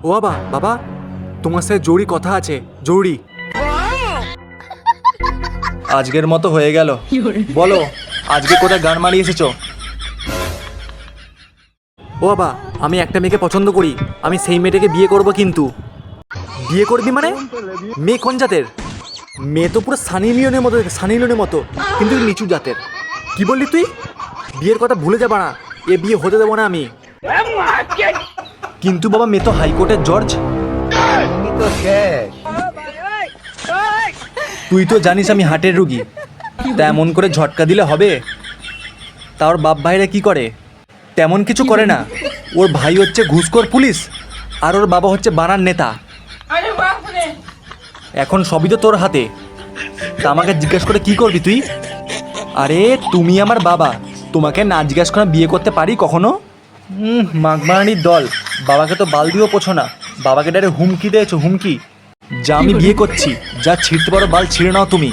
ও বাবা, বাবা তোমার সাথে জরুরি কথা আছে, জরুরি। আজকের মতো হয়ে গেল, বলো আজকে কোথায় গান মারিয়ে এসেছো? ও বাবা, আমি একটা মেয়েকে পছন্দ করি, আমি সেই মেয়েটাকে বিয়ে করব। কিন্তু বিয়ে করবি মানে? মেয়ে কোন জাতের? মেয়ে তো পুরো সানি লিওনের মতো, সানি লিওনের মতো, কিন্তু নিচু জাতের। কি বললি তুই? বিয়ের কথা ভুলে যাবা না, এ বিয়ে হতে দেবো না আমি। কিন্তু বাবা মেয়ে তো হাইকোর্টের জজ। তুই তো জানিস আমি হার্টের রুগী, তা এমন করে ঝটকা দিলে হবে? তা ওর বাপ ভাইরা কি করে? তেমন কিছু করে না। ওর ভাই হচ্ছে ঘুষখোর পুলিশ, আর ওর বাবা হচ্ছে বানার নেতা। এখন সবই তো তোর হাতে, তা আমাকে জিজ্ঞেস করে কি করবি তুই? আরে তুমি আমার বাবা, তোমাকে না জিজ্ঞেস করে বিয়ে করতে পারি কখনো? মাগবাড়ির দল, বাবাকে তো বাল দিয়েও পোছো না, বাবাকে ডাইরেক্ট হুমকি দিয়েছো, হুমকি। যা আমি বিয়ে করছি, যা ছিঁড়তে পারো বাল ছিঁড়ে নাও তুমি।